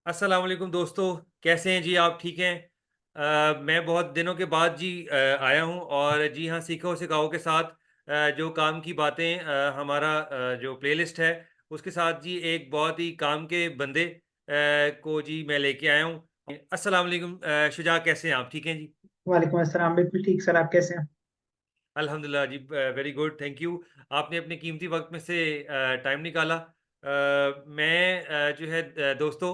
अस्सलाम वालेकुम दोस्तों। कैसे हैं जी आप? ठीक हैं? मैं बहुत दिनों के बाद जी आया हूँ और जी हाँ, सीखो सिखाओ के साथ जो काम की बातें हमारा जो प्लेलिस्ट है उसके साथ जी एक बहुत ही काम के बंदे को जी मैं लेके आया हूँ। अस्सलाम वालेकुम शुजा, कैसे हैं आप? ठीक हैं जी? वालेकुम अस्सलाम। बिल्कुल ठीक सर, आप कैसे हैं? अल्हम्दुलिल्लाह जी, वेरी गुड, थैंक यू। आपने अपने कीमती वक़्त में से टाइम निकाला। मैं जो है दोस्तों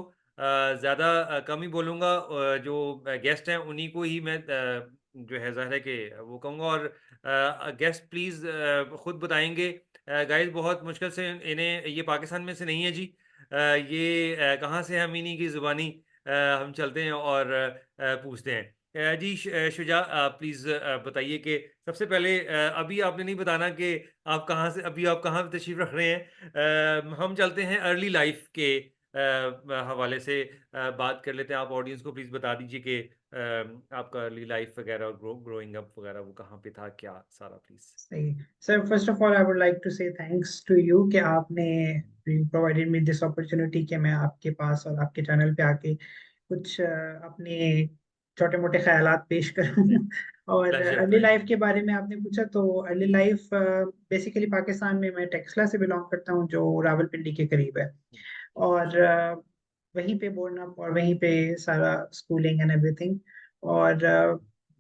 ज़्यादा कम ही बोलूँगा, जो गेस्ट हैं उन्हीं को ही मैं जो है ज़ाहिर है कि वो कहूँगा, और गेस्ट प्लीज़ खुद बताएँगे। गाइज़ बहुत मुश्किल से इन्हें, ये पाकिस्तान में से नहीं है जी। ये कहाँ से हैं, हम इन्हीं की ज़ुबानी हम चलते हैं और पूछते हैं। जी शुजा, प्लीज़ बताइए कि सबसे पहले अभी आपने नहीं बताना कि आप कहाँ से, अभी आप कहाँ पे तशरीफ़ रख रहे हैं। हम चलते हैं अर्ली लाइफ़ के हवाले से बात कर लेते हैं। आप ऑडियंस को प्लीज़ बता दीजिए कि आपका अर्ली लाइफ़ वग़ैरह और ग्रोइंग अप वग़ैरह वो कहाँ पे था, क्या सारा प्लीज़? सही। Sir, first of all I would like to say thanks to you कि आपने प्रोवाइडेड मी दिस अपॉर्चुनिटी कि मैं आपके पास और आपके चैनल पे आके कुछ अपने छोटे मोटे ख्यालात पेश करूं। और प्लेज़र, अर्ली लाइफ प्लेज़र। के बारे में आपने पूछा तो अर्ली लाइफ बेसिकली पाकिस्तान में मैं टेक्सला से बिलोंग करता हूं जो रावलपिंडी के करीब है। और वहीं पे बोर्न अप और वहीं पे सारा स्कूलिंग एंड एवरीथिंग। और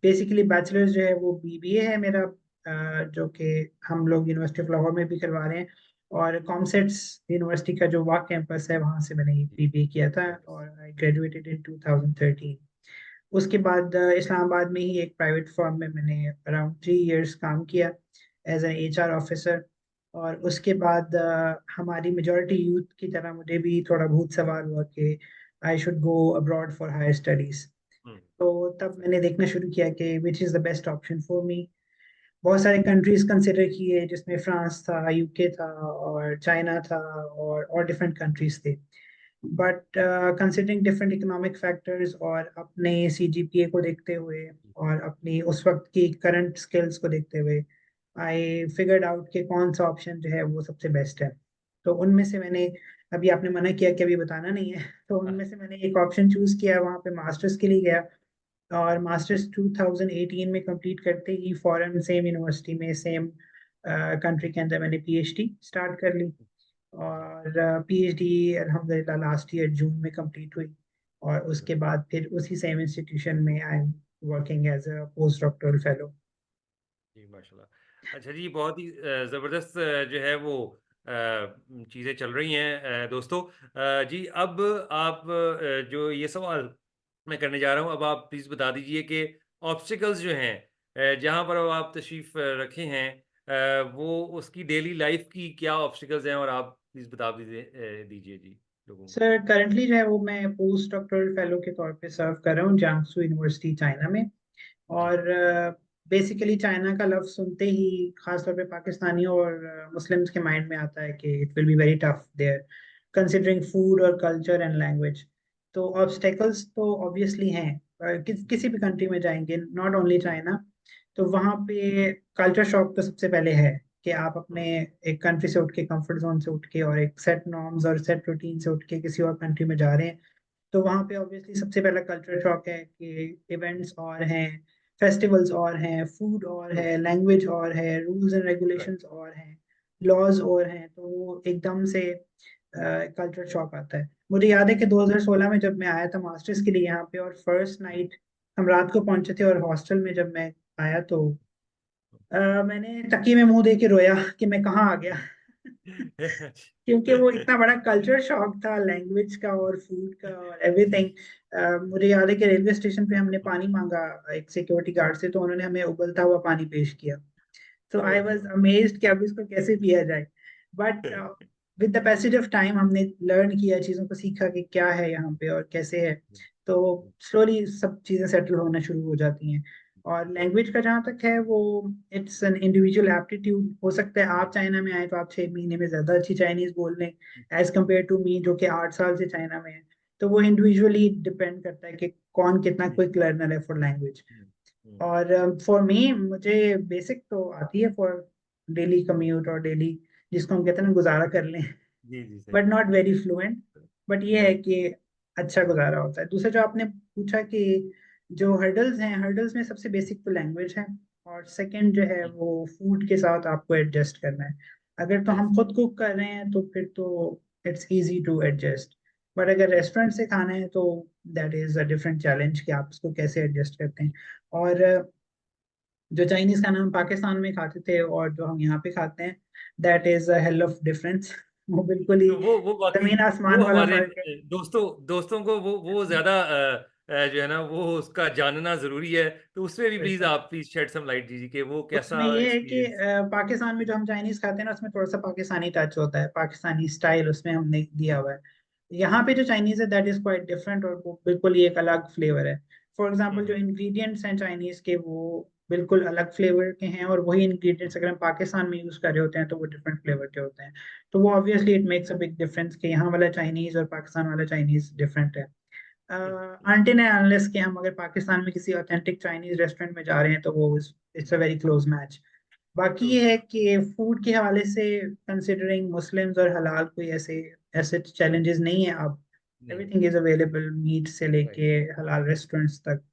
बेसिकली बैचलर्स जो है वो बीबीए है मेरा, जो कि हम लोग यूनिवर्सिटी ऑफ लाहौर में भी करवा रहे हैं। और कॉमसेट्स यूनिवर्सिटी का जो वाक कैंपस है वहाँ से मैंने जी, बीबीए किया था वेरी नाइस। और आई ग्रेजुएटेड इन 2013। उसके बाद इस्लामाबाद में ही एक प्राइवेट फर्म में मैंने अराउंड 3 इयर्स काम किया एज एन एचआर ऑफिसर। और उसके बाद हमारी मेजॉरिटी यूथ की तरह मुझे भी थोड़ा बहुत सवाल हुआ कि I should go abroad for higher studies. हुँ, तो तब सही। मैंने देखना शुरू किया कि which is the best option for me. बहुत सारे कंट्रीज कंसिडर किए जिसमें फ्रांस था, यूके था और चाइना था और डिफरेंट कंट्रीज थे। But considering different economic factors और अपने सीजीपीए को देखते हुए और अपनी उस वक्त की करंट स्किल्स को देखते हुए आई फिगर्ड आउट कि कौन सा ऑप्शन जो है वो सबसे बेस्ट है। तो उनमें से मैंने, अभी आपने मना किया कि अभी बताना नहीं है, तो अ, उनमें से मैंने एक ऑप्शन चूज किया, वहाँ पे मास्टर्स के लिए गया। और मास्टर्स 2018 में कंप्लीट करते ही फॉरेन सेम यूनिवर्सिटी में सेम कंट्री के अंदर मैंने पीएचडी स्टार्ट कर ली। और पीएचडी अल्हम्दुलिल्लाह लास्ट ईयर जून में कंप्लीट हुई। और उसके बाद फिर उसी सेम इंस्टीट्यूशन में I am working as a post doctoral fellow. जी, माशाल्लाह। अच्छा जी, बहुत ही ज़बरदस्त जो है वो चीज़ें चल रही हैं दोस्तों। जी अब आप जो ये सवाल मैं करने जा रहा हूँ, अब आप प्लीज़ बता दीजिए कि ऑब्स्टिकल्स जो हैं जहाँ पर अब आप तशरीफ़ रखे हैं, वो उसकी डेली लाइफ़ की क्या ऑब्स्टिकल्स हैं, और आप प्लीज़ बता दीजिए जी लोगों को। सर, करंटली जो है वो मैं पोस्ट डॉक्टोरल फेलो के तौर पे सर्व कर रहा हूँ जांगसू यूनिवर्सिटी चाइना में। जी। और बेसिकली चाइना का लफ्ज सुनते ही खासतौर पे पाकिस्तानियों और मुस्लिम्स के माइंड में आता है कि it will be very tough there considering food और कल्चर एंड लैंग्वेज। तो ऑब्स्टेकल्स तो ऑब्वियसली हैं। जी, किसी भी कंट्री में जाएंगे, नॉट ओनली जी। चाइना, तो वहाँ पे कल्चर शॉक तो सबसे पहले है कि आप अपने हुँ, एक कंट्री से उठ के, कंफर्ट जोन से उठ के और एक सेट नॉर्म्स और सेट रूटीन से उठ के किसी और कंट्री में जा रहे हैं। तो वहाँ पे ऑब्वियसली सबसे पहला कल्चर शॉक है कि इवेंट्स और हैं, फेस्टिवल्स और हैं, फूड और ट्रू, है, लैंग्वेज और है, रूल्स एंड करेक्ट। रेगुलेशंस और हैं, लॉज और हैं। तो वो एकदम से कल्चर शॉक आता है। मुझे याद है कि 2016 में जब मैं आया था मास्टर्स के लिए यहाँ पे, और फर्स्ट जी। नाइट हम रात को पहुंचे थे और हॉस्टल में जब मैं आया तो मैंने तकिए में मुंह दे के रोया कि मैं कहाँ आ गया। क्योंकि वो इतना बड़ा कल्चर शॉक था, लैंग्वेज का और फूड का और जी। एवरीथिंग। मुझे याद है कि रेलवे स्टेशन पे हमने पानी मांगा एक सिक्योरिटी गार्ड से, तो उन्होंने हमें उबलता हुआ पानी पेश किया। तो आई ओह वाज नो! अमेज्ड कि अब इसको कैसे पिया जाए। But with the passage of time हमने लर्न किया, चीज़ों को सीखा कि क्या है यहाँ पे और कैसे है। तो स्लोली सब चीज़ें सेटल होना शुरू हो जाती हैं। और लैंग्वेज का जहाँ तक है वो इट्स एन इंडिविजुअल एप्टीट्यूड। हो सकता है आप चाइना में आए तो आप 6 महीने में ज़्यादा अच्छी चाइनीज़ बोल लें एज कम्पेयर टू मी जो कि 8 साल से चाइना में है। तो वो इंडिविजुअली डिपेंड करता है कि कौन कितना क्विक लर्नर है फॉर लैंग्वेज। और फॉर मी मुझे बेसिक तो आती है फॉर डेली कम्यूट और डेली जिसको हम कहते हैं ना गुजारा कर लें, जी जी सही। But not very fluent. But ये है राइट। कि अच्छा गुजारा होता है। दूसरा जो आपने पूछा कि जो हर्डल्स हैं, हर्डल्स में सबसे बेसिक तो लैंग्वेज है, और सेकंड जो है वो फूड के साथ आपको एडजस्ट करना है। अगर तो हम खुद कुक कर रहे हैं तो फिर तो it's easy to adjust, but अगर रेस्टोरेंट से खाना है तो that is a different challenge कि आप उसको कैसे एडजस्ट करते हैं। और जो चाइनीज खाना हम पाकिस्तान में खाते थे और जो हम यहाँ पे खाते हैं, that is a hell of difference. वो बिल्कुल ही तो वो बाकी जमीन आसमान वो वाला हमारे फर्क है। दोस्तों दोस्तों को वो ज्यादा जो है ना वो उसका जानना जरूरी है। तो उसमें भी प्लीज बिल्कुल। आप प्लीज शेड सम लाइट दीजिए कि वो उसमें कैसा ये है कि एक्सपीरियंस। पाकिस्तान में जो हम चाइनीज खाते हैं ना, उसमें थोड़ा सा पाकिस्तानी टच होता है, पाकिस्तानी स्टाइल उसमें हमने दिया हुआ है। यहाँ पे जो चाइनीज है दैट इज क्वाइट डिफरेंट, और वो बिल्कुल ही एक अलग फ्लेवर है। फॉर एग्जाम्पल जो हम्म। इंग्रेडिएंट्स हैं चाइनीज के, वो बिल्कुल अलग फ्लेवर के हैं, और वही इंग्रेडिएंट्स अगर हम पाकिस्तान में यूज कर रहे होते हैं तो वो डिफरेंट फ्लेवर के होते हैं। तो वो obviously it makes a big difference कि यहाँ वाला चाइनीज और पाकिस्तान वाला चाइनीज डिफरेंट है। अनटिल एंड अनलेस कि हम अगर पाकिस्तान में किसी ऑथेंटिक चाइनीज रेस्टोरेंट में जा रहे हैं तो वो it's a very close match. बाकी ट्रू। ये है कि फूड के हवाले से कंसिडरिंग मुस्लिम्स और हलाल कोई ऐसे ऐसे चैलेंजेस नहीं है अब। नहीं। एवरीथिंग इज अवेलेबल, मीट से राइट। लेके हलाल रेस्टोरेंट्स तक।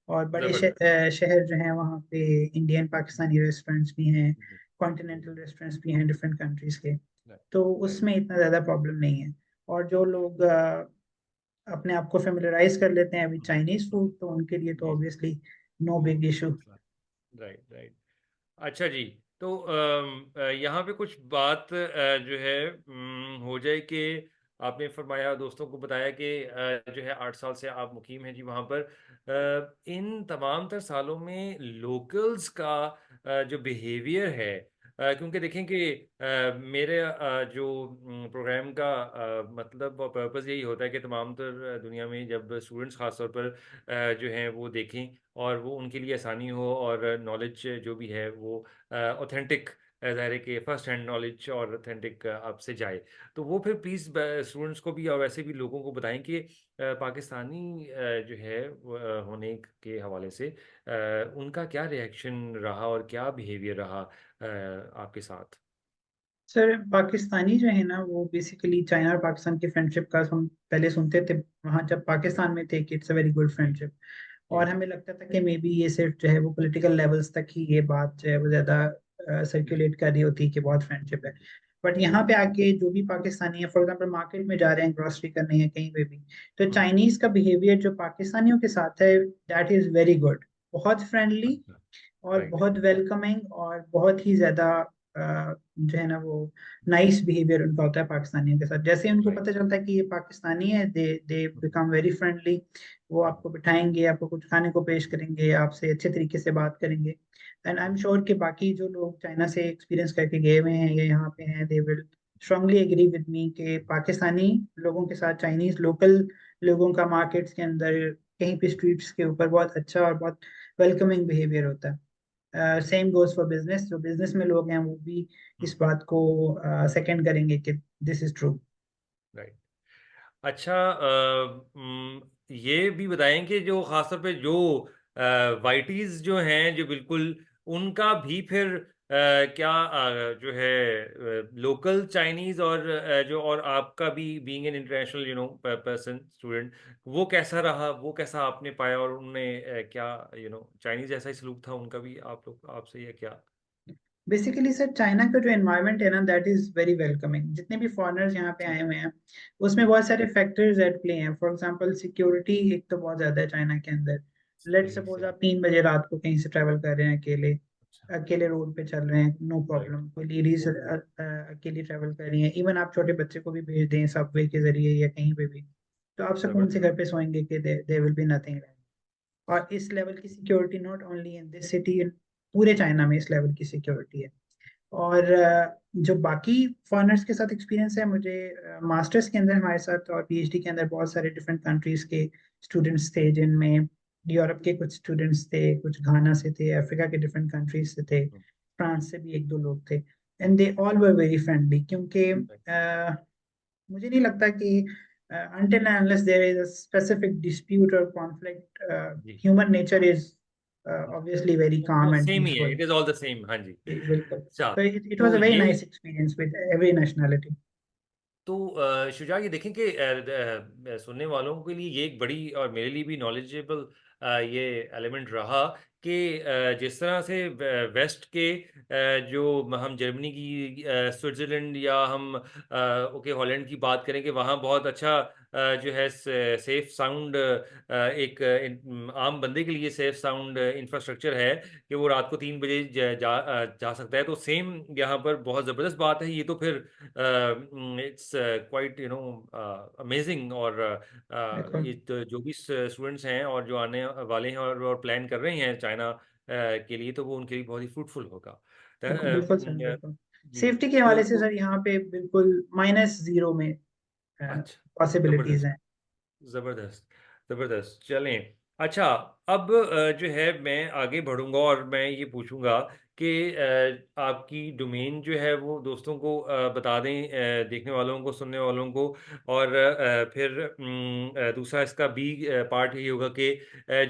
और बड़े जबरदस्त। शहर जो हैं वहाँ पे इंडियन पाकिस्तानी रेस्टोरेंट्स भी हैं, कॉन्टिनेंटल रेस्टोरेंट्स भी हैं डिफरेंट कंट्रीज के। तो राइट। उसमें इतना ज़्यादा प्रॉब्लम नहीं है। और जो लोग अपने आप को फेमिलराइज कर लेते हैं अभी चाइनीज फूड, तो उनके लिए तो जी। Obviously no big issue. Right right. अच्छा जी। तो यहाँ पे कुछ बात जो है हो जाए कि आपने फरमाया, दोस्तों को बताया कि जो है 8 साल से आप मुकीम हैं जी वहाँ पर। इन तमाम तर सालों में लोकल्स का जो बिहेवियर है, क्योंकि देखें कि मेरे जो प्रोग्राम का मतलब और पर्पज़ यही होता है कि तमाम तर दुनिया में जब स्टूडेंट्स ख़ास तौर पर जो हैं वो देखें और वो उनके लिए आसानी हो, और नॉलेज जो भी है वो ऑथेंटिक, ज़ाहिर है कि फर्स्ट हैंड नॉलेज और ऑथेंटिक आपसे जाए। तो वो फिर प्लीज़ स्टूडेंट्स को भी और वैसे भी लोगों को बताएं कि पाकिस्तानी जो है होने के हवाले से उनका क्या रिएक्शन रहा और क्या बिहेवियर रहा आपके साथ। सर पाकिस्तानी जो है ना, वो बेसिकली चाइना और पाकिस्तान की फ्रेंडशिप का हम पहले सुनते थे वहाँ जब पाकिस्तान में थे कि इट्स अ वेरी गुड जी फ्रेंडशिप। जी। और हमें लगता था कि मे बी ये सिर्फ जो है वो पॉलिटिकल लेवल्स तक ही ये बात जो है वो ज्यादा जी सर्कुलेट कर रही होती है कि बहुत फ्रेंडशिप है। बट जी। यहाँ पे आके जो भी पाकिस्तानी है, फॉर एग्जाम्पल मार्केट में जा रहे हैं ग्रोसरी करने या कहीं पे भी, तो हम्म। चाइनीज का बिहेवियर जो पाकिस्तानियों के साथ है दैट इज वेरी गुड। बहुत फ्रेंडली अच्छा। और राइट। बहुत वेलकमिंग और बहुत ही ज्यादा जो है ना वो नाइस बिहेवियर उनका होता है पाकिस्तानियों के साथ। जैसे ही उनको राइट। पता चलता है कि ये पाकिस्तानी है, दे दे बिकम वेरी फ्रेंडली। वो आपको बिठाएंगे, आपको कुछ खाने को पेश करेंगे, आपसे अच्छे तरीके से बात करेंगे। एंड आई एम श्योर कि बाकी जो लोग चाइना से एक्सपीरियंस करके गए हुए हैं या यहाँ पे हैं, they will strongly agree with me कि पाकिस्तानी लोगों के साथ चाइनीज लोकल लोगों का मार्केट्स के अंदर कहीं पे स्ट्रीट्स के ऊपर बहुत अच्छा और बहुत वेलकमिंग बिहेवियर होता है। सेम गोज फॉर बिजनेस, जो बिजनेस में लोग हैं वो भी इस बात को सेकंड करेंगे कि दिस इज ट्रू। राइट। अच्छा, ये भी बताएं कि जो खासतौर पे जो वाइटीज जो हैं जो बिल्कुल उनका भी फिर क्या जो है लोकल चाइनीज और जो और आपका भी being an international person student, वो कैसा रहा, वो कैसा आपने पाया, और उनने क्या चाइनीज जैसा ही सलूक था उनका भी आप लोग आपसे, या क्या। बेसिकली सर चाइना का जो एनवायरनमेंट है ना दैट इज वेरी वेलकमिंग। जितने भी फॉरेनर्स यहाँ पे आए हुए हैं उसमें बहुत सारे फैक्टर्स एट प्ले हैं। फॉर एग्जांपल सिक्योरिटी एक तो बहुत ज्यादा है चाइना के अंदर। लेट्स सही सपोज सही। आप 3 बजे रात को कहीं से ट्रैवल कर रहे हैं अकेले, अच्छा। अकेले रोड पे चल रहे हैं, नो राइट। प्रॉब्लम। कोई लेडीज अकेली ट्रैवल कर रही हैं, इवन आप छोटे बच्चे को भी भेज दें सबवे के जरिए या कहीं पे भी, तो आप सुकून से जबरदस्त। घर पे सोएंगे कि दे विल बी नथिंग। और इस लेवल की security not only in this city, पूरे चाइना में इस लेवल की सिक्योरिटी है। और जो बाकी फॉरेनर्स के साथ एक्सपीरियंस है मुझे, मास्टर्स के अंदर हमारे साथ और पीएचडी के अंदर बहुत सारे डिफरेंट कंट्रीज के स्टूडेंट्स थे, जिनमें यूरोप के कुछ स्टूडेंट्स थे, कुछ घाना से थे, अफ्रीका के डिफरेंट कंट्रीज से थे, फ्रांस से भी एक दो लोग थे। And they all were very friendly, क्योंकि मुझे नहीं लगता कि until and unless there is a specific dispute or conflict, जी। human nature is obviously very calm वो and सेम ही है, peaceful. It is all the same, हाँ जी। बिल्कुल. अच्छा, So it was तो a very ये nice experience with every nationality. तो शुजा, ये देखें कि सुनने वालों के लिए ये एक बड़ी और मेरे लिए भी नॉलेजेबल ये एलिमेंट रहा कि जिस तरह से वेस्ट के जो हम जर्मनी की, स्विट्ज़रलैंड, या हम ओके हॉलैंड की बात करें कि वहाँ बहुत अच्छा जो है सेफ साउंड, आम बंदे के लिए सेफ साउंड इंफ्रास्ट्रक्चर है कि वो रात को 3 बजे जा सकता है, तो सेम यहाँ पर बहुत ज़बरदस्त बात है ये। तो फिर इट्स क्वाइट अमेजिंग। और बिल्कुल. ये तो जो भी स्टूडेंट्स हैं और जो आने वाले हैं और प्लान कर रहे हैं चाइना के लिए, तो वो उनके लिए बहुत ही फ्रूटफुल होगा। बिल्कुल बिल्कुल सर, बिल्कुल. जी। सेफ्टी के तो हवाले से सर यहाँ पे बिल्कुल -0 में अच्छा, पॉसिबिलिटीज जबरदस्त, हैं. ज़बरदस्त, ज़बरदस्त। चलें, अच्छा, अब जो है मैं आगे बढ़ूँगा और मैं ये पूछूँगा कि आपकी डोमेन जो है वो दोस्तों को बता दें, देखने वालों को, सुनने वालों को। और फिर दूसरा इसका बी पार्ट यही होगा कि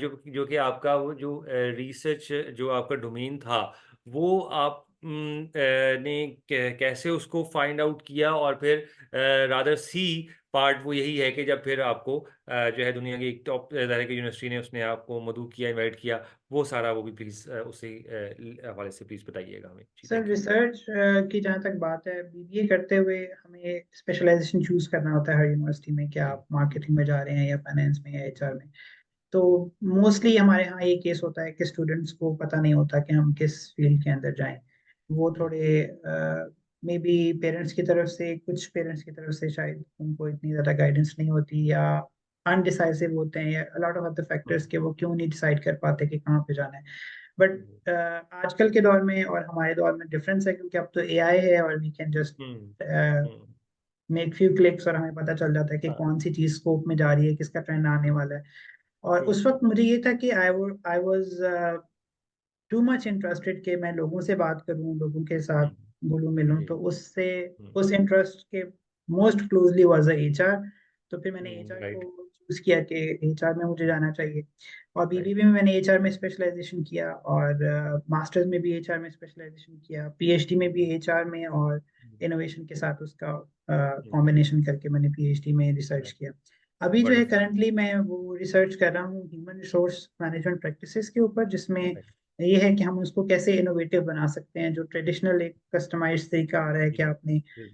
जो जो कि आपका वो जो रिसर्च, जो आपका डोमेन था, वो आप ने कैसे उसको फाइंड आउट किया, और फिर रादर सी पार्ट वो यही है कि जब फिर आपको जो है दुनिया की एक टॉप तरह की यूनिवर्सिटी ने उसने आपको मधु किया, इनवाइट किया, वो सारा वो भी प्लीज़ उसी हवाले से प्लीज़ बताइएगा हमें। जी, सर थैंक यू। रिसर्च की जहाँ तक बात है, बीबीए करते हुए हमें स्पेशलाइजेशन चूज करना होता है हर यूनिवर्सिटी में, कि जी, आप मार्केटिंग में जा रहे हैं या फाइनेंस में या एचआर में. तो जी, मोस्टली हमारे यहाँ ये केस होता है कि स्टूडेंट्स को पता नहीं होता कि हम किस फील्ड के अंदर जाएं. वो जी, थोड़े मे बी पेरेंट्स की तरफ से, कुछ पेरेंट्स की तरफ से शायद उनको इतनी ज़्यादा गाइडेंस नहीं होती, या अनडिसाइसिव होते हैं, या lot of other hmm, factors के वो क्यों नहीं डिसाइड कर पाते कि कहाँ पे जाना है. बट हुँ, आजकल के दौर में और हमारे दौर में डिफरेंस है, क्योंकि अब तो एआई है और we can just hmm, hmm, make few clicks और हमें पता चल जाता है कि हाँ, कौन सी चीज स्कोप में जा रही है, किसका ट्रेंड आने वाला है. और ट्रू, उस वक्त मुझे ये था कि I was too much interested कि मैं लोगों से बात करूं, लोगों के साथ हुँ, घुलूं मिलूं. जी, तो उससे हुँ, उस इंटरेस्ट के मोस्ट क्लोजली वाज एचआर. तो फिर मैंने एचआर को राइट, चूज किया कि एचआर में मुझे जाना चाहिए. और राइट, बीबीबी में मैंने एचआर में स्पेशलाइजेशन किया, और मास्टर्स में भी एचआर में स्पेशलाइजेशन किया, पीएचडी में भी एचआर में, और हुँ, इनोवेशन के साथ उसका हुँ, कॉम्बिनेशन करके मैंने पीएचडी में रिसर्च राइट, किया. अभी जो है वंडरफुल, करंटली मैं वो रिसर्च कर रहा हूँ ह्यूमन रिसोर्स मैनेजमेंट प्रैक्टिसेस के ऊपर, जिसमें राइट, ये है कि हम उसको कैसे इनोवेटिव बना सकते हैं. जो ट्रेडिशनल एक कस्टमाइज्ड तरीका आ रहा है जी, कि आपने जी,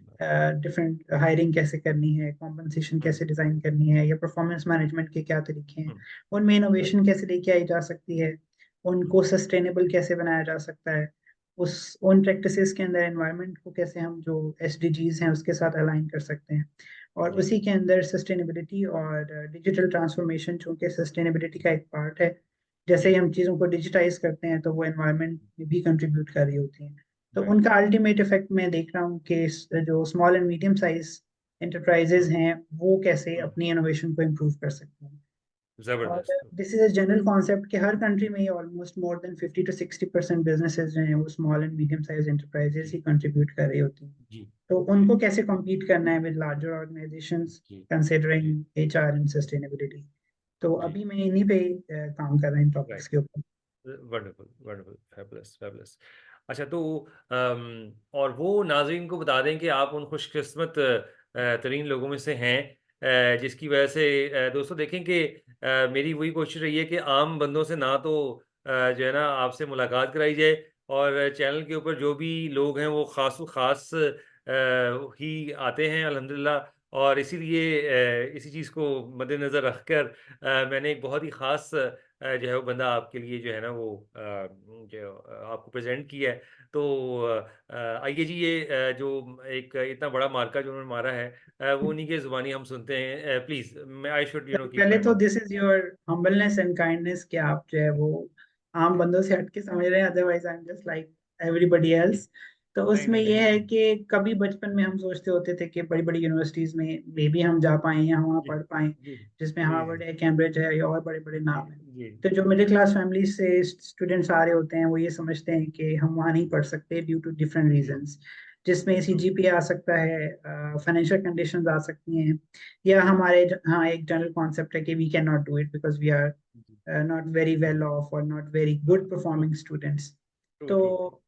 डिफरेंट हायरिंग कैसे करनी है, कॉम्पनसेशन हुँ, कैसे डिजाइन करनी है, या परफॉर्मेंस मैनेजमेंट के क्या तरीके हैं, हुँ, उनमें राइट, इनोवेशन कैसे लेके आई जा सकती है, हुँ, उनको सस्टेनेबल कैसे बनाया जा सकता है, उस उन प्रैक्टिसेस के अंदर एनवायरनमेंट को कैसे हम जो एसडीजीज हैं उसके साथ अलाइन कर सकते हैं. और जी, उसी के अंदर सस्टेनेबिलिटी और डिजिटल ट्रांसफॉर्मेशन, चूंकि सस्टेनेबिलिटी का एक पार्ट है. जैसे ही जी, हम चीज़ों को डिजिटाइज करते हैं तो वो एनवायरनमेंट में भी कंट्रीब्यूट कर रही होती हैं. तो राइट, उनका अल्टीमेट इफेक्ट मैं देख रहा हूँ कि जो small and medium size hmm, enterprises हैं वो कैसे हुँ, अपनी इनोवेशन को इम्प्रूव कर सकते हैं. और ज़बरदस्त, this is a general concept कि हर कंट्री में ही almost more than 50 to 60% businesses जो हैं वो small and medium size enterprises जी, ही कंट्रीब्यूट कर रही होती हैं. जी, तो जी, उनको कैसे compete करना है विद लार्जर ऑर्गेनाइजेशंस, जी, जी, कंसिडरिंग एचआर एंड सस्टेनेबिलिटी. तो जी, अभी मैं इन्हीं पे काम कर रहा हूँ इन टॉपिक्स राइट। के ऊपर. Wonderful, wonderful, fabulous, fabulous. अच्छा, तो और वो नाज़रीन को बता दें कि आप उन खुशकिस्मत तरीन लोगों में से हैं जिसकी वजह से दोस्तों देखें कि मेरी वही कोशिश रही है कि आम बंदों से ना तो जो है ना आपसे मुलाकात कराई जाए, और चैनल के ऊपर जो भी लोग हैं वो ख़ास ही आते हैं अल्हम्दुलिल्लाह। और इसीलिए इसी चीज़ को मद्देनज़र रखकर मैंने एक बहुत ही ख़ास जो है वो बंदा आपके लिए जो है ना वो जो आपको प्रेज़ेंट किया है। तो आइए जी, ये जो एक इतना बड़ा मार्का जो उन्होंने मारा है, वो उन्हीं की ज़ुबानी हम सुनते हैं। प्लीज़, मैं आई शुड कीप पहले माय तो mouth. This is your humbleness and kindness कि आप जो है वो आम बंदों से हटके समझ रहे हैं, otherwise I am just like everybody else. तो नहीं, उसमें नहीं, ये नहीं। है कि कभी बचपन में हम सोचते होते थे कि बड़ी बड़ी यूनिवर्सिटीज में मे बी हम जा पाएं या वहाँ जी, पढ़ पाएं, जी, जिसमें जी, हार्वर्ड जी, है, कैम्ब्रिज है, या और बड़े बड़े जी, नाम हैं. जी, तो जो मिडिल जी, क्लास फैमिली से स्टूडेंट्स आ रहे होते हैं वो ये समझते हैं कि हम वहाँ नहीं पढ़ सकते ड्यू टू डिफरेंट जी, रीजंस, जिसमें ट्रू, सीजीपीए आ सकता है, फाइनेंशियल कंडीशंस आ सकती हैं, या हमारे हाँ एक जनरल कॉन्सेप्ट है कि we can not do it because we are not very well off or not very good performing students. True तो ट्रू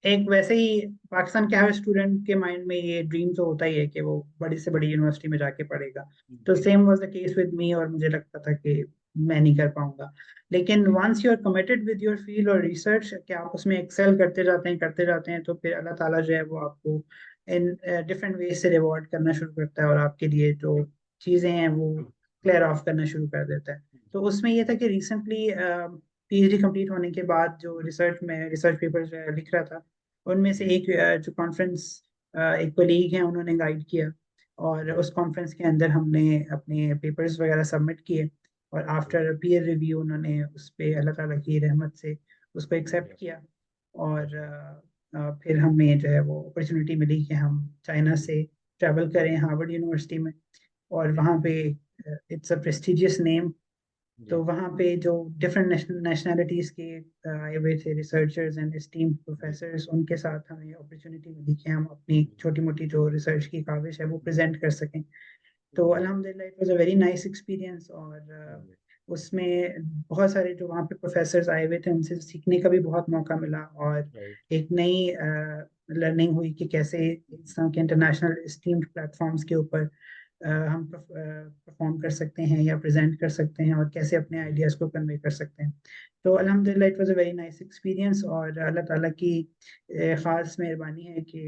एक वैसे ही पाकिस्तान के हर स्टूडेंट के माइंड में ये ड्रीम तो होता ही है कि वो बड़ी से बड़ी यूनिवर्सिटी में जाके पढ़ेगा। तो जी same was the case with me, और मुझे लगता था कि मैं नहीं कर पाऊंगा। लेकिन once you are committed with your field और रिसर्च कि आप उसमें एक्सेल करते जाते हैं, तो फिर अल्लाह ताला जो है वो आपको इन डिफरेंट वे से रिवॉर्ड करना शुरू करता है, और आपके लिए जो चीज़ें हैं वो ट्रू क्लियर ऑफ करना शुरू कर देता है। तो उसमें ये था कि रिसेंटली पीएचडी कंप्लीट होने के बाद जो रिसर्च में रिसर्च पेपर जो है लिख रहा था, उनमें से जी एक जो कॉन्फ्रेंस एक कोलीग हैं उन्होंने गाइड किया, और उस कॉन्फ्रेंस के अंदर हमने अपने पेपर्स वगैरह सबमिट किए, और आफ्टर पीयर रिव्यू उन्होंने उस पे अल्लाह ताला की रहमत से उसको एक्सेप्ट किया। और फिर हमें जो है वो अपॉर्चुनिटी मिली कि हम चाइना से ट्रैवल करें हार्वर्ड यूनिवर्सिटी में, और जी वहाँ पे इट्स अ प्रेस्टिजियस नेम। जी तो वहाँ पे जो डिफरेंट नेशनैलिटीज के आए हुए थे रिसर्चर्स एंड एस्टीम्ड जी प्रोफेसर्स, उनके साथ हमें अपॉर्चुनिटी मिली कि हम अपनी छोटी मोटी जो रिसर्च की काविश है वो प्रेजेंट कर सकें। तो जी अल्हम्दुलिल्लाह it was a very nice experience. और उसमें बहुत सारे जो वहाँ पे प्रोफेसर्स आए हुए थे उनसे सीखने का भी बहुत मौका मिला, और राइट एक नई लर्निंग हुई कि कैसे इस तरह के इंटरनेशनल स्टीम्ड प्लेटफॉर्म्स के ऊपर हम परफॉर्म कर सकते हैं या प्रेजेंट कर सकते हैं, और कैसे अपने आइडियाज़ को कन्वे कर सकते हैं। तो अल्हम्दुलिल्लाह it was a very nice experience, और अल्लाह ताला की ख़ास मेहरबानी है कि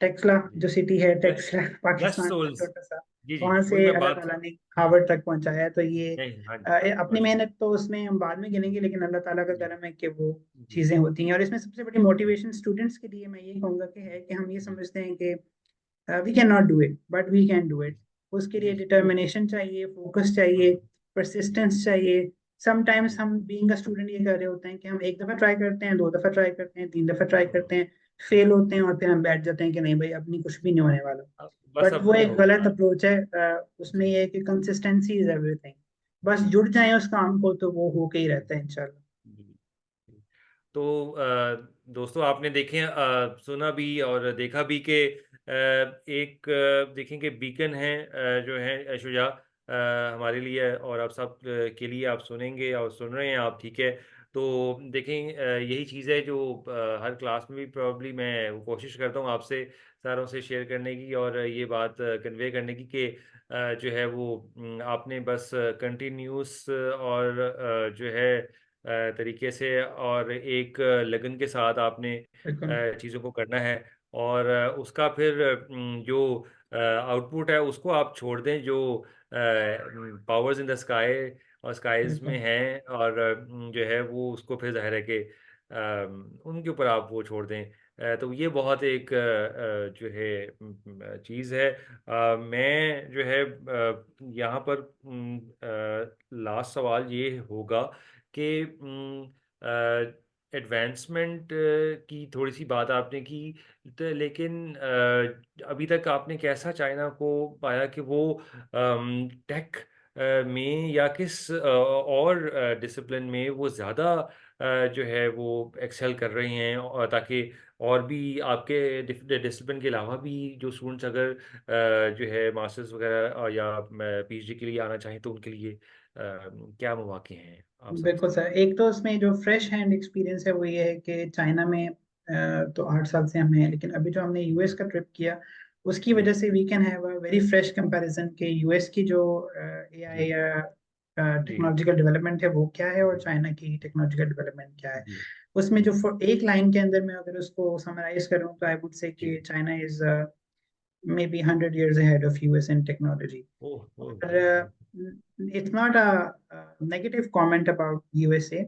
टेक्सला जी जो सिटी है, टेक्सला ब्लेस्ड पाकिस्तान का सोल्स छोटा सा, जी जी वहां वही से मैं अल्लाह बात ताला ने हार्वर्ड तक पहुंचाया है। तो ये नहीं हाँ अपनी माशा मेहनत तो उसमें हम बाद में गिनेंगे, लेकिन अल्लाह ताला का जी करम है कि वो जी चीजें होती हैं। और इसमें सबसे बड़ी मोटिवेशन स्टूडेंट्स के लिए मैं ये कहूंगा कि है कि हम ये जी समझते हैं कि we can not do it but we can do it. उसके लिए जी डिटर्मिनेशन चाहिए, फोकस चाहिए, परसिस्टेंस चाहिए। समटाइम्स जी हम बीइंग अ स्टूडेंट ये कर रहे होते हैं कि हम एक दफा ट्राई करते हैं, दो दफा ट्राई करते हैं, तीन दफा ट्राई करते हैं, फेल होते हैं, और फिर हम बैठ जाते हैं कि नहीं भाई अब नहीं, कुछ भी नहीं होने वाला। बस बट अब वो नहीं एक होगा गलत अप्रोच है। उसमें जी ये है कि कंसिस्टेंसी इज एवरीथिंग। बस जुड़ जाए उस काम को तो वो होके ही रहता है इंशाल्लाह। जी। तो दोस्तों आपने देखे सुना भी और देखा भी कि एक देखेंगे बीकन है जो है शुजा हमारे लिए और आप सब के लिए आप सुनेंगे और सुन रहे हैं आप ठीक है। तो देखें यही चीज़ है जो हर क्लास में भी प्रॉब्ली मैं वो कोशिश करता हूँ आपसे सारों से शेयर करने की और ये बात कन्वे करने की कि जो है वो आपने बस कंटिन्यूस और जो है तरीके से और एक लगन के साथ आपने बिल्कुल चीज़ों को करना है और उसका फिर जो आउटपुट है उसको आप छोड़ दें जो पावर्स इन द स्काई और स्काईज में बिल्कुल हैं और जो है वो उसको फिर जाहिर है कि उनके ऊपर आप वो छोड़ दें। तो ये बहुत एक जो है चीज़ है। मैं जो है यहाँ पर लास्ट सवाल ये होगा कि एडवांसमेंट की थोड़ी सी बात आपने की तो लेकिन अभी तक आपने कैसा चाइना को पाया कि वो टेक में या किस और डिसिप्लिन में वो ज़्यादा जो है वो एक्सेल कर रही हैं और ताकि और भी आपके डिसिप्लिन के अलावा भी जो स्टूडेंट्स अगर जो है मास्टर्स वगैरह या पीएचडी के लिए आना चाहें तो उनके लिए क्या मौके हैं आप बिल्कुल समझते हैं। सर। एक तो उसमें जो फ्रेश हैंड एक्सपीरियंस है वो ये है कि चाइना में तो 8 साल से हम हैं, लेकिन अभी जो हमने यूएस का ट्रिप किया उसकी जी वजह से we can have a very fresh comparison के यूएस की जो एआई जी या जी टेक्नोलॉजिकल डेवलपमें है वो क्या है, और चाइना की टेक्नोलॉजिकल डेवलपमेंट क्या है। जी उसमें जो जी एक लाइन के अंदर मैं अगर उसको समराइज करूँ तो आई वुड से जी कि China is maybe 100 years ahead of US in technology. Oh oh But, oh oh, it's not a negative comment about USA.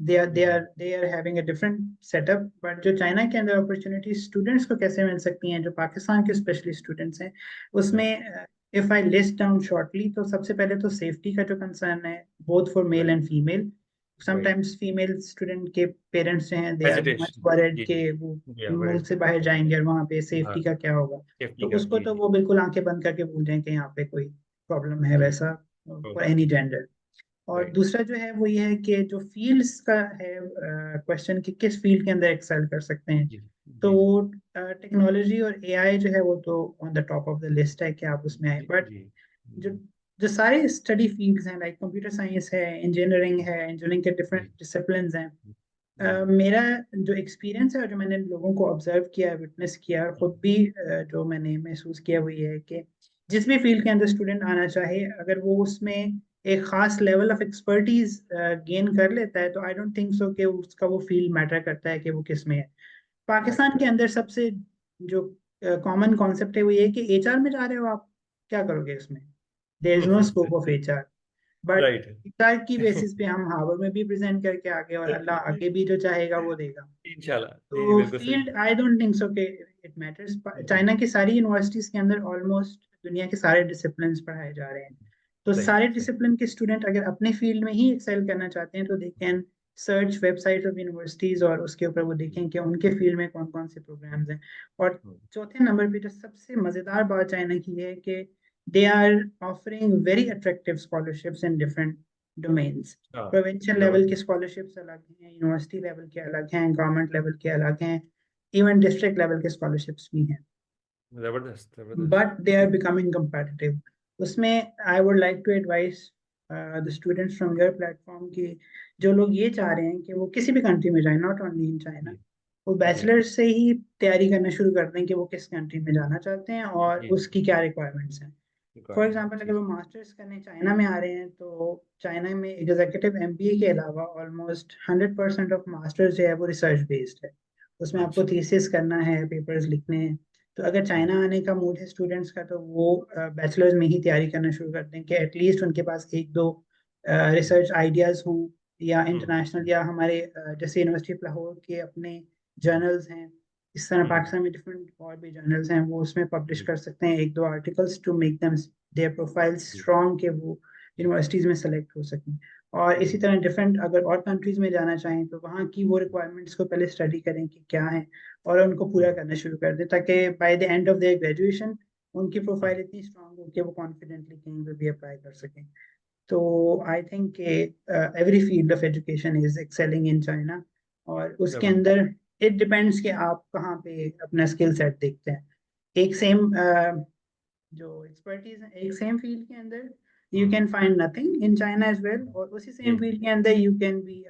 जी They are having a different setup. But जो China के अंदर opportunity students को कैसे मिल सकती हैं, जो पाकिस्तान के स्पेशली स्टूडेंट्स हैं, उसमें right if I list down shortly, तो सबसे पहले तो सेफ्टी का जो कंसर्न है, both for male right and female. Right sometimes female student के पेरेंट्स जो हैं they are much hesitation worried जी के जी वो जी मुल्क वर्ड से बाहर जाएंगे और वहाँ पे हाँ सेफ्टी का क्या होगा। तो सेफ्टी का उसको जी तो जी वो बिल्कुल आंखें बंद करके भूल जाएं कि यहाँ पे कोई प्रॉब्लम है जी वैसा फॉर ओके एनी जेंडर। और राइट दूसरा जो है वो ये है कि जो फील्ड्स का है क्वेश्चन कि किस फील्ड के अंदर एक्सेल कर सकते हैं। जी तो जी जी टेक्नोलॉजी और एआई जो है वो तो on the top of the list है कि आप उसमें आए। जी बट जी जो जी जो सारे स्टडी फील्ड्स हैं, लाइक कंप्यूटर साइंस है, इंजीनियरिंग के डिफरेंट जी डिसिप्लिन्स हैं। जी मेरा जो एक्सपीरियंस है और जो मैंने लोगों को ऑब्जर्व किया, विटनेस किया और खुद भी जो मैंने महसूस किया वो ये है कि जिस भी फील्ड के अंदर स्टूडेंट आना चाहे, अगर वो उसमें एक खास लेवल ऑफ एक्सपर्टीज गेन कर लेता है, तो आई डोंट थिंक सो कि उसका वो फील्ड मैटर करता है कि वो किस में है। पाकिस्तान के राइट अंदर सबसे जो कॉमन कॉन्सेप्ट है वो ये है कि एचआर में जा रहे हो आप, क्या करोगे इसमें? There is no scope of HR. But right HR की बेसिस पे हम हार्वर्ड में भी प्रेजेंट करके आगे, और अल्लाह आगे भी जो चाहेगा वो देगा। इंशाल्लाह जी जी तो बिल्कुल सही field I don't think so कि इट मैटर्स। चाइना की सारी यूनिवर्सिटीज के अंदर ऑलमोस्ट दुनिया के सारे डिसिप्लिन पढ़ाए जा रहे हैं। तो सही सारे सही डिसिप्लिन के स्टूडेंट अगर अपने फील्ड में ही एक्सेल करना चाहते हैं, तो they can search website of universities और उसके ऊपर वो देखें कि उनके फील्ड में कौन कौन से प्रोग्राम्स हैं। और चौथे नंबर पे जो सबसे मजेदार बात चाइना की है कि they are offering very attractive scholarships in different domains. हाँ प्रोविंशियल लेवल के जबरदस्त स्कॉलरशिप्स अलग हैं, यूनिवर्सिटी लेवल के अलग हैं, गवर्नमेंट लेवल के अलग हैं, इवन डिस्ट्रिक्ट लेवल के स्कॉलरशिप्स भी हैं। जबरदस्त जबरदस्त but they are becoming competitive। उसमें I would like to advice the students from your platform की जो लोग ये चाह रहे हैं कि वो किसी भी कंट्री में जाए, नॉट ओनली इन चाइना, जी वो जी बैचलर से ही तैयारी करना शुरू कर दें कि वो किस कंट्री में जाना चाहते हैं और जी उसकी क्या रिक्वायरमेंट्स हैं। फॉर रिक्वायरमेंट एग्जाम्पल, जी अगर वो मास्टर्स करने चाइना में आ रहे हैं, तो चाइना में एग्जीक्यूटिव एमबीए के अलावा ऑलमोस्ट 100% ऑफ मास्टर्स जो है वो रिसर्च बेस्ड है। उसमें आपको अच्छा थीसिस करना है, पेपर्स लिखने हैं। तो अगर हम्म, चाइना आने का मूड है स्टूडेंट्स का, तो वो बैचलर्स में ही तैयारी करना शुरू कर दें कि एटलीस्ट उनके पास एक दो रिसर्च आइडियाज हों, या इंटरनेशनल, हम्म, या हमारे जैसे यूनिवर्सिटी ऑफ लाहौर के अपने जर्नल्स हैं, इस तरह हम्म, पाकिस्तान में डिफरेंट और भी जर्नल्स हैं, वो उसमें पब्लिश जी कर सकते हैं एक दो articles to make them their profile जी स्ट्रॉन्ग, के वो यूनिवर्सिटीज में सेलेक्ट हो सकें। और इसी तरह डिफरेंट अगर और कंट्रीज में जाना चाहें, तो वहाँ की वो रिक्वायरमेंट्स को पहले स्टडी करें कि क्या है, और उनको पूरा हम्म, करना शुरू कर दें, ताकि by the end of their graduation उनकी हम्म, प्रोफाइल इतनी स्ट्रांग हो कि वो कॉन्फिडेंटली कहीं पे भी अप्लाई कर सकें। तो I think every field of education is excelling in China. और उसके जबरदस्त अंदर इट डिपेंड्स कि आप कहाँ पे अपना स्किल सेट देखते हैं। एक सेम जो एक्सपर्टीज है एक सेम फील्ड के अंदर, you hmm, can find nothing in China as well, और उसी जी सेम फील्ड के अंदर you can be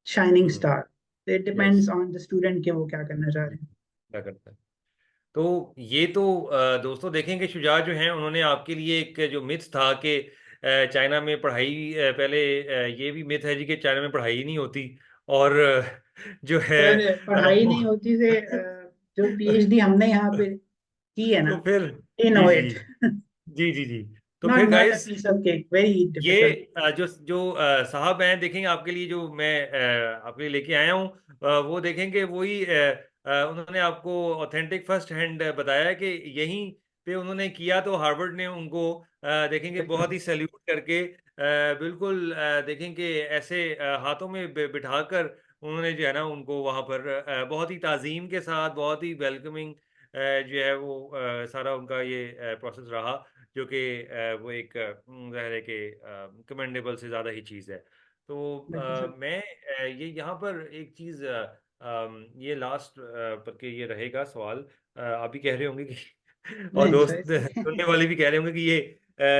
shining hmm, star. It yes depends on the student के वो क्या करना चाह रहे हैं। क्या करता है तो ये तो दोस्तों देखेंगे शुजा जो हैं उन्होंने आपके लिए एक जो मिथ था कि चाइना में पढ़ाई पहले ये भी मिथ है जी कि चाइना में पढ़ाई ही नहीं होती और जो है सर पढ़ाई वो नहीं होती से जो पीएचडी हमने यहाँ पे की है तो ना, फिर वी जी नो जी इट। जी जी जी तो नॉट फिर not a guys piece of cake, very ये डिफिकल्ट। जो जो साहब हैं देखेंगे आपके लिए जो मैं आपके लिए लेके आया हूँ वो देखेंगे वही उन्होंने आपको ऑथेंटिक फर्स्ट हैंड बताया है कि यहीं पे उन्होंने किया तो हार्वर्ड ने उनको देखेंगे बहुत बिल्कुल ही सैल्यूट करके बिल्कुल देखेंगे ऐसे हाथों में बिठाकर उन्होंने जो है ना उनको वहाँ पर बहुत ही ताज़ीम के साथ बहुत ही वेलकमिंग जो है वो सारा उनका ये प्रोसेस रहा जो कि वो एक ज़ाहिर है कि कमेंडेबल से ज़्यादा ही चीज़ है। तो बिल्कुल सर। मैं ये यहाँ पर एक चीज़ ये लास्ट पर के ये रहेगा सवाल आप भी कह रहे होंगे कि और नहीं दोस्त सर। सुनने वाले भी कह रहे होंगे कि ये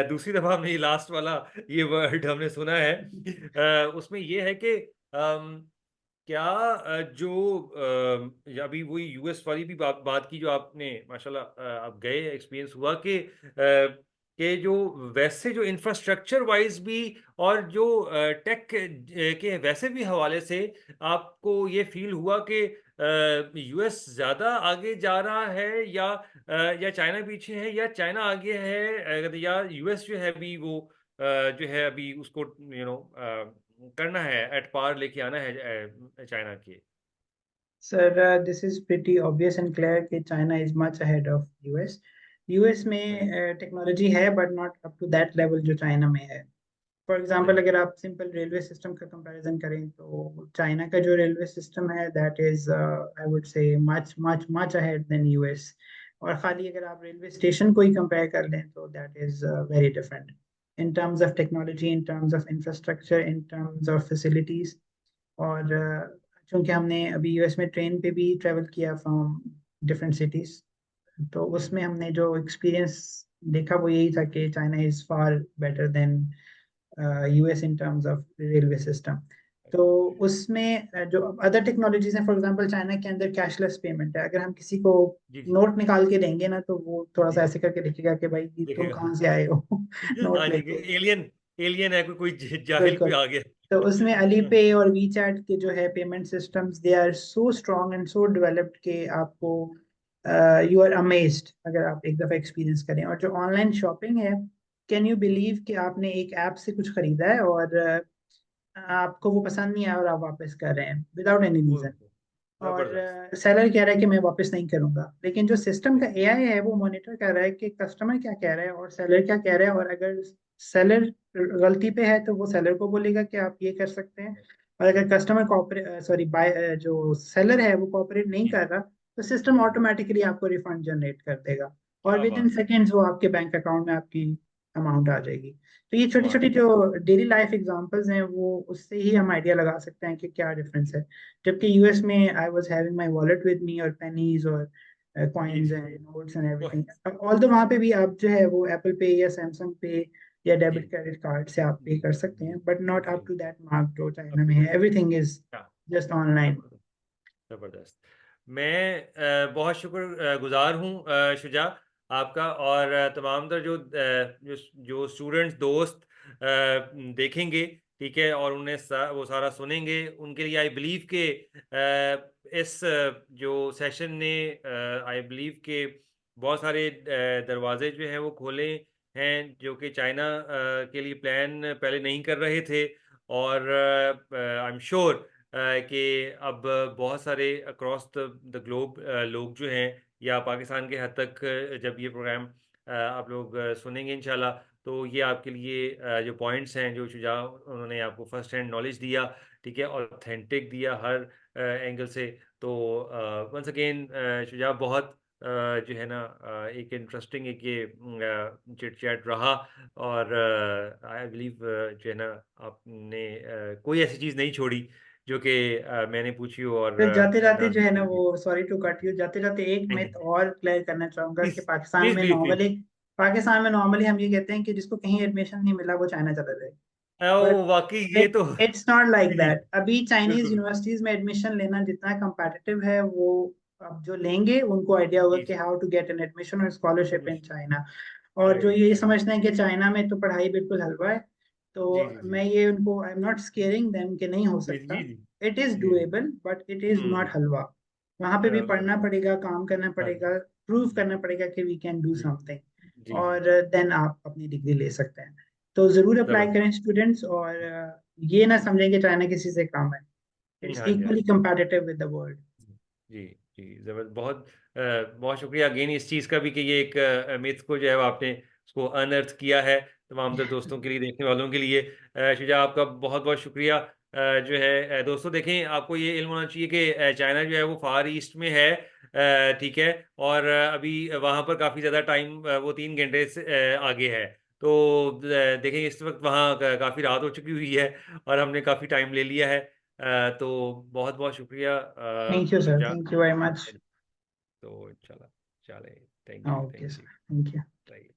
दूसरी दफ़ा हमने ये लास्ट वाला ये वर्ड हमने सुना है उसमें ये है कि क्या जो अभी वही यूएस वाली भी बात की जो आपने माशाल्लाह आप गए एक्सपीरियंस हुआ कि जो वैसे जो इंफ्रास्ट्रक्चर वाइज भी और जो टेक के वैसे भी हवाले से आपको ये फील हुआ कि यूएस ज़्यादा आगे जा रहा है या चाइना पीछे है या चाइना आगे है या यूएस जो है अभी वो जो है अभी उसको करना है एट पार लेके आना है चाइना के sir this is pretty obvious and clear कि China is much ahead of US. US right में टेक्नोलॉजी है but not up to that level जो चाइना में है। फॉर एग्जांपल, सही अगर आप सिंपल रेलवे सिस्टम का कंपैरिजन करें, तो चाइना का जो रेलवे सिस्टम है that is I would say much much much ahead than US. और खाली अगर आप रेलवे स्टेशन को ही कंपेयर कर लें, तो that is very different in terms of technology, in terms of infrastructure, in terms of facilities. और चूंकि हमने अभी यूएस में ट्रेन पे भी ट्रेवल किया फ्रॉम डिफरेंट सिटीज, तो उसमें हमने जो एक्सपीरियंस देखा वो यही था कि China is far better than US in terms of railway system. तो उसमें जो अदर टेक्नोलॉजीज हैं, फॉर एग्जांपल चाइना के अंदर कैशलेस पेमेंट है। अगर हम किसी को जी जी नोट निकाल के देंगे ना, तो वो थोड़ा सा जी ऐसे करके देखेगा कि भाई ये तुम देखेगा। कहाँ से आए हो नोट हाँ जी, लेके। एलियन एलियन है, कोई जाहिल बिल्कुल। कोई आ तो उसमें अली गया। पे और वी चैट के जो है payment systems, they are so strong and so developed कि आपको यू आर अमेज्ड अगर आप एक दफा एक्सपीरियंस करें। और जो ऑनलाइन शॉपिंग है, कैन यू बिलीव कि आपने एक ऐप से कुछ खरीदा है और आपको वो पसंद नहीं आया और आप वापस कर रहे हैं विदाउट एनी वो रीजन, और जबरदस्त। सेलर कह रहा है कि मैं वापस नहीं करूंगा, लेकिन जो सिस्टम का जी एआई है वो मॉनिटर कर रहा है कि कस्टमर क्या कह रहा है और सेलर क्या कह रहा है। और अगर सेलर गलती पे है तो वो सेलर को बोलेगा कि आप ये कर सकते हैं। और अगर कस्टमर कॉपरेट सॉरी बाय जो सेलर है वो कॉपरेट नहीं जी कर रहा, तो सिस्टम जी, ऑटोमेटिकली आपको रिफंड जनरेट कर देगा और क्या विद इन बात है। सेकेंड्स वो आपके बैंक अकाउंट में आपकी अमाउंट आ जाएगी। तो ये छोटी छोटी माशा। जो डेली लाइफ एग्जांपल्स हैं वो उससे ही हम आइडिया लगा सकते हैं कि क्या डिफरेंस है। जबकि यूएस में I was having my wallet with me और पेनीज और जी कॉइन्स जी। एंड नोट्स एंड वाह, एवरीथिंग। ऑल तो वहाँ पे भी आप जो है वो एप्पल पे या सैमसंग पे या जी डेबिट क्रेडिट कार्ड से आप पे जी कर सकते जी हैं, बट नॉट जी। अप टू दैट मार्क जो अब चाइना में तो है। देख, एवरीथिंग इज क्या जस्ट ऑनलाइन। जबरदस्त, जबरदस्त। मैं बहुत शुक्र गुजार हूँ शुजा आपका, और तमाम तर जो जो स्टूडेंट्स दोस्त देखेंगे, ठीक है, और उन्हें वो सारा सुनेंगे, उनके लिए आई बिलीव के इस जो सेशन ने आई बिलीव के बहुत सारे दरवाजे जो हैं वो खोले हैं, जो कि चाइना के लिए प्लान पहले नहीं कर रहे थे। और आई एम श्योर कि अब बहुत सारे अक्रॉस द ग्लोब लोग जो हैं, या पाकिस्तान के हद तक जब ये प्रोग्राम आप लोग सुनेंगे इंशाल्लाह, तो ये आपके लिए जो पॉइंट्स हैं, जो शुजा उन्होंने आपको फर्स्ट हैंड नॉलेज दिया, ठीक है, ऑथेंटिक दिया हर एंगल से। तो वंस अगेन शुजा, बहुत जो है ना एक इंटरेस्टिंग एक ये चिट चैट रहा। और आई बिलीव जो है ना आपने कोई ऐसी चीज़ नहीं छोड़ी जो कि मैंने पूछी हो और फिर जाते जाते ना जो है ना, समझी वो होगी। सॉरी टू कट यू, जाते जाते एक मिथ और क्लियर करना चाहूंगा कि प्लीज पाकिस्तान प्लीज में प्लीज प्लीज। नॉर्मली हम ये कहते हैं कि जिसको कहीं एडमिशन नहीं मिला वो चाइना चला जाए। ओ बट वाकई ये तो इट्स नॉट लाइक जी जी, दैट। अभी चाइनीज बिल्कुल। यूनिवर्सिटीज में एडमिशन लेना जितना competitive है, वो अब जो लेंगे उनको आइडिया होगा जी कि how to get an admission और स्कॉलरशिप इन जी, चाइना। और जो राइट ये राइट। समझते हैं कि चाइना में तो पढ़ाई बिल्कुल हलवा है, जी तो जी जी मैं ये उनको, I am not scaring them कि नहीं हो जी सकता। जी जी इट इज जी। Doable but it is not hmm. Halwa. वहां पे भी बस, पढ़ना पड़ेगा, काम करना हाँ जी पड़ेगा, प्रूव करना पड़ेगा कि वी कैन डू जी समथिंग, जी जी। और देन आप अपनी डिग्री ले सकते हैं। तो जरूर अप्लाई जबरदस्त। करें स्टूडेंट्स, और ये ना समझें कि चाइना किसी से कम है। इट्स हाँ जी हाँ इक्वली जी competitive विद द वर्ल्ड। जी जी। जबरदस्त, बहुत बहुत शुक्रिया अगेन इस चीज़ का भी कि ये एक मिथ को जो है वो आपने उसको अनअर्थ किया है तमाम तर दोस्तों के लिए, देखने वालों के लिए। शुजा, आपका बहुत बहुत शुक्रिया। जो है दोस्तों, देखें, आपको ये इल्म होना चाहिए कि चाइना जो है वो फार ईस्ट में है, ठीक है, और अभी वहाँ पर काफ़ी ज़्यादा टाइम वो 3 घंटे से आगे है। तो देखें, इस वक्त वहाँ काफ़ी रात हो चुकी हुई है और हमने काफ़ी टाइम ले लिया है। तो बहुत बहुत शुक्रिया thank you sir, Shuja. Thank you very much. तो चला, चले, thank you okay thank sir, you. Thank you. Right.